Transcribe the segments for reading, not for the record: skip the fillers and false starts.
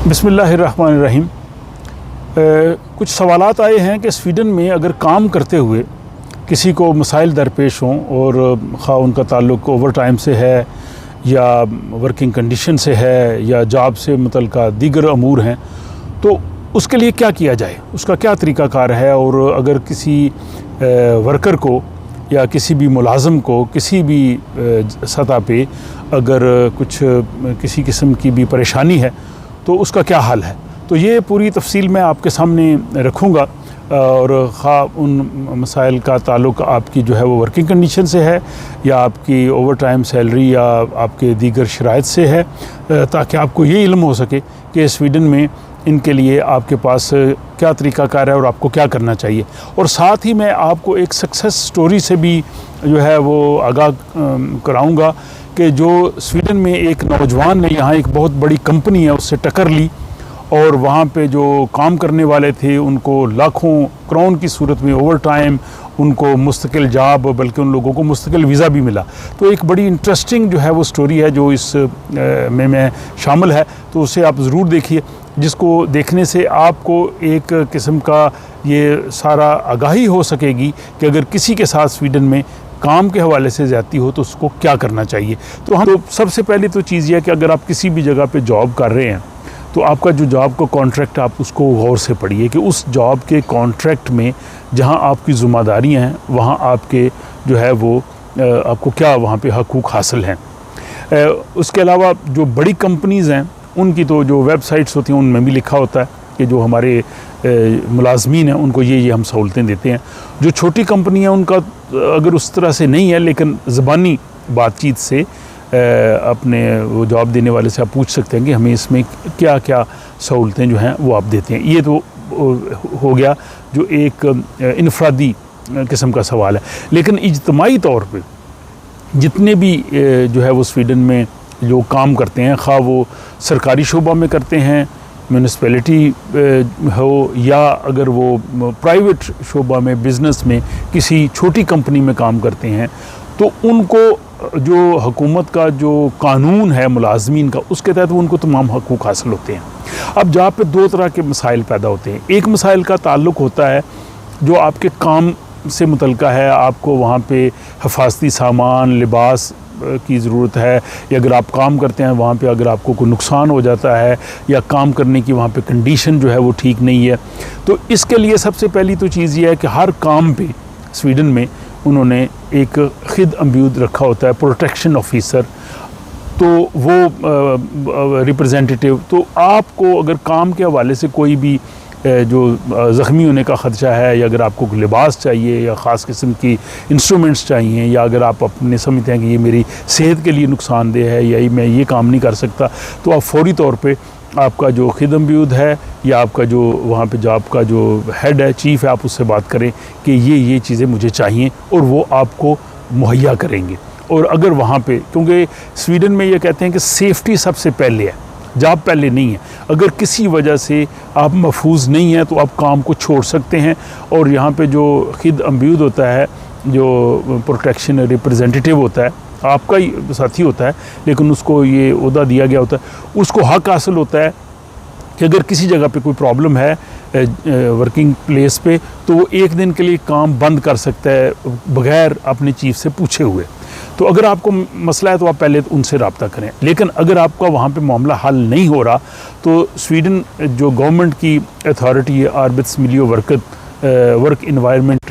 बिस्मिल्लाहिर्रहमानिर्रहीम। कुछ सवालात आए हैं कि स्वीडन में अगर काम करते हुए किसी को मसाइल दरपेश हों और ख़ा उनका ताल्लुक़ ओवर टाइम से है या वर्किंग कंडीशन से है या जॉब से मुतल्लिक़ दीगर अमूर हैं, तो उसके लिए क्या किया जाए, उसका क्या तरीक़ाकार है। और अगर किसी वर्कर को या किसी भी मुलाज़म को किसी भी सतह पे अगर कुछ किसी किस्म की भी परेशानी है तो उसका क्या हाल है, तो ये पूरी तफसील मैं आपके सामने रखूँगा। और ख़ा उन मसाइल का ताल्लुक़ आपकी जो है वो वर्किंग कंडीशन से है या आपकी ओवर टाइम सैलरी या आपके दीगर शराइत से है, ताकि आपको ये इल्म हो सके कि स्वीडन में इनके लिए आपके पास क्या तरीक़ाकार है और आपको क्या करना चाहिए। और साथ ही मैं आपको एक सक्सेस स्टोरी से भी जो है वो आगाह कराऊँगा कि जो स्वीडन में एक नौजवान ने यहाँ एक बहुत बड़ी कंपनी है उससे टक्कर ली और वहाँ पे जो काम करने वाले थे उनको लाखों क्राउन की सूरत में ओवर टाइम उनको मुस्तकिल जॉब, बल्कि उन लोगों को मुस्तकिल वीज़ा भी मिला। तो एक बड़ी इंटरेस्टिंग जो है वो स्टोरी है जो इस में शामिल है, तो उसे आप ज़रूर देखिए, जिसको देखने से आपको एक किस्म का ये सारा आगाही हो सकेगी कि अगर किसी के साथ स्वीडन में काम के हवाले से ज़्यादती हो तो उसको क्या करना चाहिए। तो सबसे पहली तो चीज़ यह है कि अगर आप किसी भी जगह पे जॉब कर रहे हैं तो आपका जो जॉब का कॉन्ट्रैक्ट आप उसको गौर से पढ़िए कि उस जॉब के कॉन्ट्रैक्ट में जहां आपकी ज़िम्मेदारियां हैं वहां आपके जो है वो आपको क्या वहां पे हकूक़ हासिल हैं। उसके अलावा जो बड़ी कंपनीज़ हैं उनकी तो जो वेबसाइट्स होती हैं उनमें भी लिखा होता है कि जो हमारे मुलाजमीन हैं उनको ये हम सहूलतें देते हैं। जो छोटी कंपनी है उनका अगर उस तरह से नहीं है, लेकिन ज़बानी बातचीत से अपने वो जॉब देने वाले से आप पूछ सकते हैं कि हमें इसमें क्या क्या सहूलतें जो हैं वो आप देते हैं। ये तो हो गया जो एक इनफरादी किस्म का सवाल है। लेकिन इज्तिमाई तौर पे जितने भी जो है वो स्वीडन में जो काम करते हैं, खा वो सरकारी शोबा में करते हैं, म्यूनिसिपैलिटी हो या अगर वो प्राइवेट शोबा में बिज़नेस में किसी छोटी कंपनी में काम करते हैं, तो उनको जो हुकूमत का जो कानून है मुलाजमीन का उसके तहत वो उनको तमाम हकूक़ हासिल होते हैं। अब जहाँ पे दो तरह के मसाइल पैदा होते हैं, एक मसाइल का ताल्लुक़ होता है जो आपके काम से मुतल्लिक़ है, आपको वहाँ पे हिफाजती सामान, लिबास की ज़रूरत है, या अगर आप काम करते हैं वहाँ पे अगर आपको कोई नुकसान हो जाता है या काम करने की वहाँ पे कंडीशन जो है वो ठीक नहीं है, तो इसके लिए सबसे पहली तो चीज़ ये है कि हर काम पे स्वीडन में उन्होंने एक ख़िद अम्ब्यूद रखा होता है, प्रोटेक्शन ऑफिसर, तो वो रिप्रेजेंटेटिव। तो आपको अगर काम के हवाले से कोई भी जो ज़ख्मी होने का ख़दशा है या अगर आपको लिबास चाहिए या ख़ास किस्म की इंस्ट्रूमेंट्स चाहिए या अगर आप अपने समझते हैं कि ये मेरी सेहत के लिए नुकसानदेह है या मैं ये काम नहीं कर सकता, तो आप फ़ौरी तौर पे आपका जो ख़िद अम्ब्यूद है या आपका जो वहाँ पे जॉब का जो हेड है, चीफ़ है, आप उससे बात करें कि ये चीज़ें मुझे चाहिए और वो आपको मुहैया करेंगे। और अगर वहाँ पे, क्योंकि स्वीडन में ये कहते हैं कि सेफ्टी सबसे पहले है, जॉब पहले नहीं है। अगर किसी वजह से आप महफूज नहीं हैं तो आप काम को छोड़ सकते हैं। और यहाँ पे जो ख़िद अम्ब्यूद होता है, जो प्रोटेक्शन रिप्रेजेंटेटिव होता है, आपका ही साथी होता है लेकिन उसको ये ओहदा दिया गया होता है, उसको हक हासिल होता है कि अगर किसी जगह पे कोई प्रॉब्लम है वर्किंग प्लेस पे, तो वो एक दिन के लिए काम बंद कर सकता है बग़ैर अपने चीफ से पूछे हुए। तो अगर आपको मसला है तो आप पहले उनसे रब्ता करें। लेकिन अगर आपका वहाँ पे मामला हल नहीं हो रहा तो स्वीडन जो गवर्नमेंट की अथॉरिटी है, वर्क इन्वायरमेंट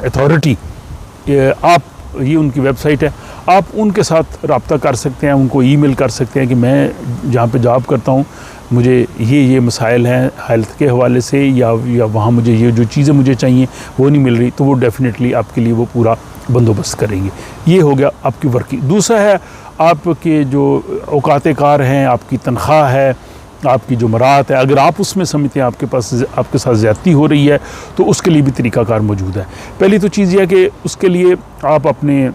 अथॉरिटी, आप ये उनकी वेबसाइट है, आप उनके साथ रब्ता कर सकते हैं, उनको ईमेल कर सकते हैं कि मैं जहाँ पे जॉब करता हूँ मुझे ये मसाइल हैं हेल्थ के हवाले से या वहाँ मुझे ये जो चीज़ें मुझे चाहिए वो नहीं मिल रही, तो वो डेफ़िनेटली आपके लिए वो पूरा बंदोबस्त करेंगे। ये हो गया आपकी वर्किंग। दूसरा है आपके जो औकात कार हैं, आपकी तनख्वाह है, आपकी जो मराहत है, अगर आप उसमें समझते हैं आपके साथ ज़्यादती हो रही है तो उसके लिए भी तरीक़ाकार मौजूद है। पहली तो चीज़ यह है कि उसके लिए आप अपने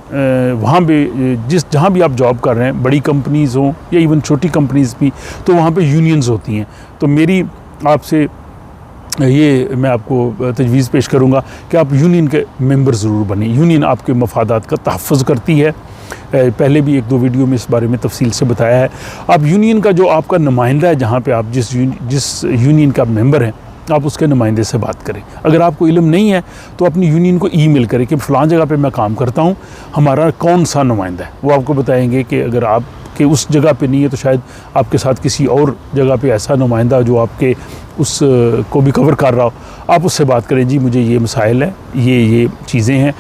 वहाँ पे जहाँ भी आप जॉब कर रहे हैं, बड़ी कंपनीज़ हों या इवन छोटी कंपनीज़ भी, तो वहाँ पे यूनियंस होती हैं। तो मेरी आपसे ये मैं आपको तजवीज़ पेश करूँगा कि आप यूनियन के मेंबर ज़रूर बने। यूनियन आपके मफादात का तहफ़्फ़ुज़ करती है पहले भी 1-2 वीडियो में इस बारे में तफसील से बताया है। आप यूनियन का जो आपका नुमाइंदा है, जहाँ पे आप जिस यूनियन का मेंबर हैं, आप उसके नुमाइंदे से बात करें। अगर आपको इल्म नहीं है तो अपनी यूनियन को ईमेल करें कि फ़लाँ जगह पे मैं काम करता हूँ, हमारा कौन सा नुमाइंदा है। वो आपको बताएंगे कि अगर आपके उस जगह पे नहीं है तो शायद आपके साथ किसी और जगह पे ऐसा नुमाइंदा जो आपके उस को भी कवर कर रहा हो, आप उससे बात करें, जी मुझे ये मसाइल हैं, ये चीज़ें हैं,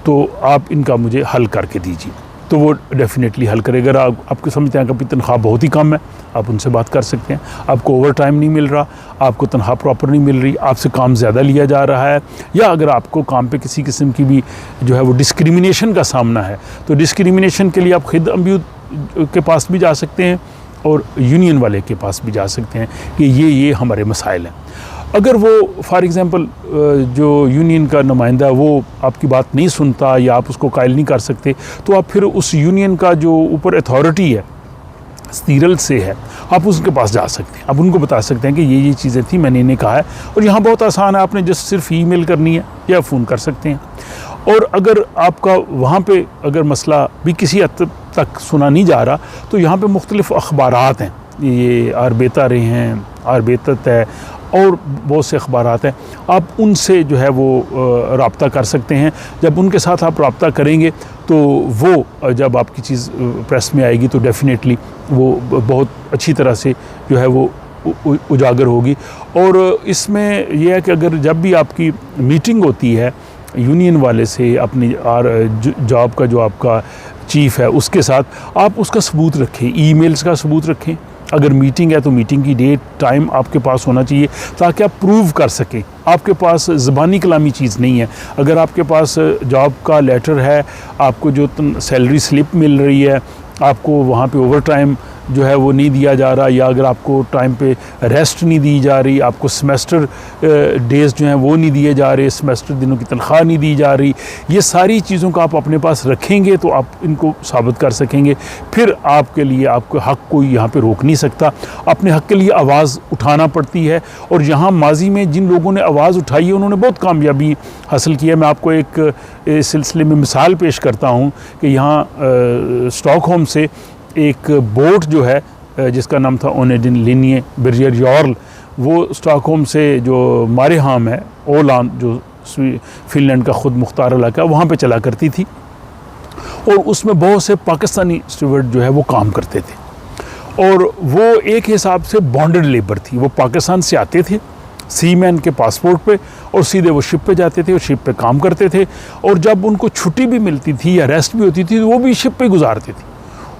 तो आप इनका मुझे हल करके दीजिए। तो वो डेफ़िनेटली हल करेगा। अगर आपको समझते हैं कि तनख्वाह बहुत ही कम है, आप उनसे बात कर सकते हैं। आपको ओवर टाइम नहीं मिल रहा, आपको तनख्वाह प्रॉपर नहीं मिल रही, आपसे काम ज़्यादा लिया जा रहा है, या अगर आपको काम पे किसी किस्म की भी जो है वो डिस्क्रिमिनेशन का सामना है, तो डिस्क्रिमिनेशन के लिए आप खुद अम्बियूद के पास भी जा सकते हैं और यूनियन वाले के पास भी जा सकते हैं कि ये हमारे मसाइल हैं। अगर वो फॉर एग्ज़ाम्पल जो यूनियन का नुमाइंदा है वो आपकी बात नहीं सुनता या आप उसको कायल नहीं कर सकते, तो आप फिर उस यूनियन का जो ऊपर अथॉरिटी है, स्टीरल से है, आप उसके पास जा सकते हैं। आप उनको बता सकते हैं कि ये चीज़ें थी, मैंने इन्हें कहा है, और यहाँ बहुत आसान है, आपने जस्ट सिर्फ ईमेल करनी है या फ़ोन कर सकते हैं। और अगर आपका वहाँ पे अगर मसला भी किसी हद तक सुना नहीं जा रहा, तो यहाँ पे मुख्तलिफ़ अखबारात हैं, ये आरबेता हैं, आरबेतत है, और बहुत से अखबारात हैं, आप उनसे जो है वो रब्ता कर सकते हैं। जब उनके साथ आप रब्ता करेंगे तो वो जब आपकी चीज़ प्रेस में आएगी तो डेफ़िनेटली वो बहुत अच्छी तरह से जो है वो उजागर होगी। और इसमें यह है कि अगर जब भी आपकी मीटिंग होती है यूनियन वाले से, अपनी जॉब का जो आपका चीफ़ है उसके साथ, आप उसका सबूत रखें, ईमेल्स का सबूत रखें। अगर मीटिंग है तो मीटिंग की डेट टाइम आपके पास होना चाहिए ताकि आप प्रूव कर सकें। आपके पास ज़बानी कलामी चीज़ नहीं है। अगर आपके पास जॉब का लेटर है, आपको जो सैलरी स्लिप मिल रही है, आपको वहाँ पे ओवर टाइम जो है वो नहीं दिया जा रहा, या अगर आपको टाइम पे रेस्ट नहीं दी जा रही, आपको सेमेस्टर डेज़ जो हैं वो नहीं दिए जा रहे, सेमेस्टर दिनों की तनख्वाह नहीं दी जा रही, ये सारी चीज़ों का आप अपने पास रखेंगे तो आप इनको साबित कर सकेंगे। फिर आपके लिए आपके हक़ कोई यहाँ पे रोक नहीं सकता। अपने हक़ के लिए आवाज़ उठाना पड़ती है, और यहाँ माजी में जिन लोगों ने आवाज़ उठाई है उन्होंने बहुत कामयाबी हासिल की है। मैं आपको एक इस सिलसिले में मिसाल पेश करता हूँ कि यहाँ स्टॉकहोम से एक बोट जो है जिसका नाम था ओनेडिन लिनिये बिर्जर यॉर्ल, वो स्टॉकहोम से जो मारेहाम है, ओलान जो फिनलैंड का ख़ुद मुख्तार इलाका है, वहाँ पे चला करती थी, और उसमें बहुत से पाकिस्तानी स्टूवर्ड जो है वो काम करते थे, और वो एक हिसाब से बॉन्डेड लेबर थी। वो पाकिस्तान से आते थे सीमैन के पासपोर्ट पे, और सीधे वो शिप पे जाते थे और शिप पे काम करते थे, और जब उनको छुट्टी भी मिलती थी या रेस्ट भी होती थी तो वो भी शिप पे गुजारते थे।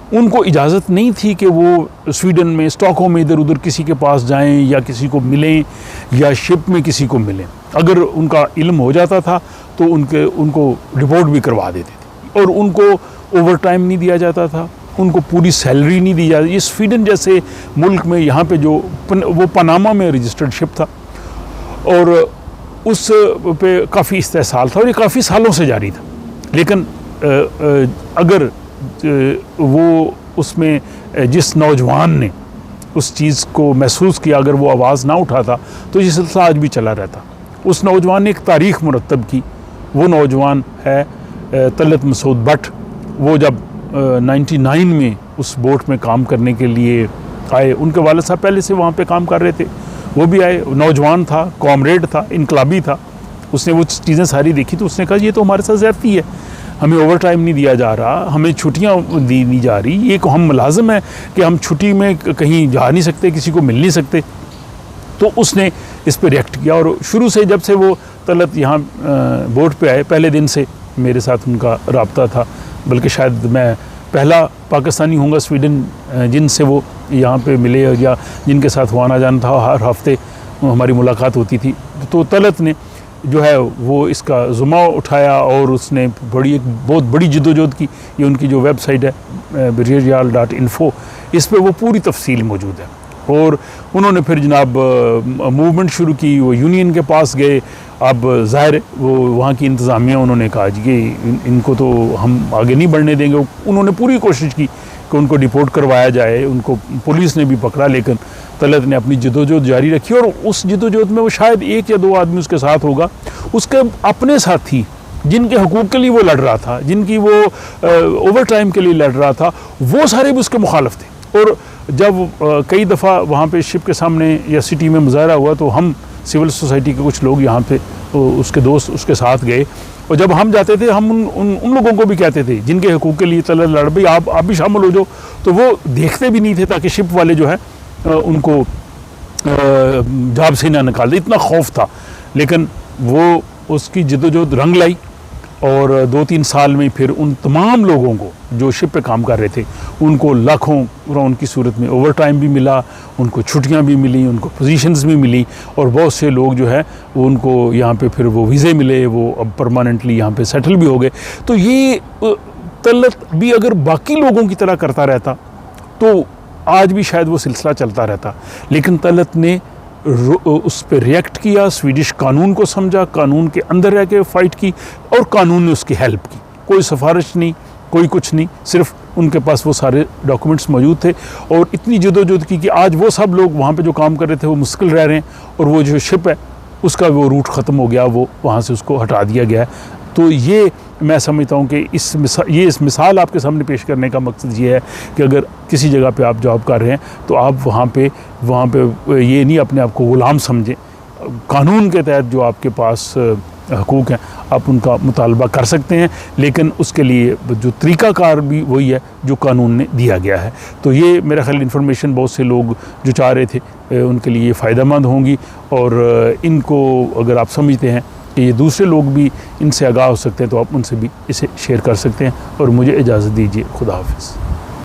उनको इजाज़त नहीं थी कि वो स्वीडन में, स्टॉकहोम में इधर उधर किसी के पास जाएं या किसी को मिलें या शिप में किसी को मिलें। अगर उनका इल्म हो जाता था तो उनको रिपोर्ट भी करवा देते थे, और उनको ओवर टाइम नहीं दिया जाता था, उनको पूरी सैलरी नहीं दी जाती। ये स्वीडन जैसे मुल्क में, यहाँ पे जो वो पनामा में रजिस्टर्ड शिप था, और उस पे काफ़ी इस्तेहसाल था, और ये काफ़ी सालों से जारी था। लेकिन अगर वो उसमें जिस नौजवान ने उस चीज़ को महसूस किया, अगर वो आवाज़ ना उठाता तो ये सिलसिला आज भी चला रहता। उस नौजवान ने एक तारीख़ मुरतब की। वो नौजवान है तलत मसूद भट्ट। वो जब 99 में उस बोट में काम करने के लिए आए, उनके वालिद साहब पहले से वहाँ पे काम कर रहे थे, वो भी आए। नौजवान था, कॉमरेड था, इनकलाबी था। उसने वो चीज़ें सारी देखी तो उसने कहा ये तो हमारे साथ ज़्यादती है, हमें ओवर टाइम नहीं दिया जा रहा, हमें छुट्टियां दी नहीं जा रही, ये हम मुलाजिम है कि हम छुट्टी में कहीं जा नहीं सकते, किसी को मिल नहीं सकते। तो उसने इस पर रिएक्ट किया, और शुरू से जब से वो तलत यहाँ बोट पे आए, पहले दिन से मेरे साथ उनका रब्ता था, बल्कि शायद मैं पहला पाकिस्तानी होऊंगा स्वीडन जिनसे वो यहाँ पे मिले या जिनके साथ वो आना जाना था, हर हफ्ते हमारी मुलाकात होती थी। तो तलत ने जो है वो इसका ज़ुम्मा उठाया, और उसने एक बहुत बड़ी जिद्दोजहद की। ये उनकी जो वेबसाइट है birjerjal.info, इस पे वो पूरी तफसील मौजूद है। और उन्होंने फिर जनाब मूवमेंट शुरू की, वो यूनियन के पास गए। अब ज़ाहिर वो वहाँ की इंतज़ामिया, उन्होंने कहा जी कि इनको तो हम आगे नहीं बढ़ने देंगे। उन्होंने पूरी कोशिश की कि उनको डिपोर्ट करवाया जाए, उनको पुलिस ने भी पकड़ा, लेकिन तलत ने अपनी जदोजहद जारी रखी। और उस जदोजहद में वो शायद 1 या 2 आदमी उसके साथ होगा, उसके अपने साथी जिनके हकूक़ के लिए वो लड़ रहा था, जिनकी वो ओवर टाइम के लिए लड़ रहा था, वो सारे भी उसके मुखालफ थे। और जब कई दफ़ा वहाँ पे शिप के सामने या सिटी में मुजाहरा हुआ तो हम सिविल सोसाइटी के कुछ लोग यहाँ पे उसके दोस्त उसके साथ गए, और जब हम जाते थे हम उन लोगों को भी कहते थे जिनके हकूक़ के लिए तलत लड़ भाई आप भी शामिल हो जाओ, तो वो देखते भी नहीं थे ताकि शिप वाले जो है उनको जाब से ना निकाल दे, इतना खौफ था। लेकिन वो उसकी जद्दोजहद रंग लाई और 2-3 साल में फिर उन तमाम लोगों को जो शिप पे काम कर रहे थे उनको लाखों राउंड की सूरत में ओवर टाइम भी मिला, उनको छुट्टियां भी मिली, उनको पोजीशंस भी मिली, और बहुत से लोग जो है उनको यहाँ पे फिर वो वीज़े मिले, वो अब परमानेंटली यहाँ पे सेटल भी हो गए। तो ये तलत भी अगर बाकी लोगों की तरह करता रहता तो आज भी शायद वो सिलसिला चलता रहता, लेकिन तलत ने उस पर रिएक्ट किया, स्वीडिश कानून को समझा, कानून के अंदर रह के फ़ाइट की, और कानून ने उसकी हेल्प की। कोई सिफारिश नहीं, कोई कुछ नहीं, सिर्फ उनके पास वो सारे डॉक्यूमेंट्स मौजूद थे, और इतनी जदोजहद की कि आज वो सब लोग वहाँ पे जो काम कर रहे थे वो मुश्किल रह रहे हैं, और वो जो शिप है उसका वो रूट ख़त्म हो गया, वो वहाँ से उसको हटा दिया गया है। तो ये मैं समझता हूँ कि इस मिसाल आपके सामने पेश करने का मकसद ये है कि अगर किसी जगह पे आप जॉब कर रहे हैं तो आप वहाँ पे ये नहीं अपने आप को ग़ुलाम समझें। कानून के तहत जो आपके पास हकूक़ हैं आप उनका मुतालबा कर सकते हैं, लेकिन उसके लिए जो तरीक़ाकार भी वही है जो कानून ने दिया गया है। तो ये मेरा ख्याल इन्फॉर्मेशन बहुत से लोग जो चाह रहे थे उनके लिए फ़ायदेमंद होंगी, और इनको अगर आप समझते हैं कि ये दूसरे लोग भी इनसे आगाह हो सकते हैं तो आप उनसे भी इसे शेयर कर सकते हैं। और मुझे इजाज़त दीजिए, खुदा हाफ़िज़।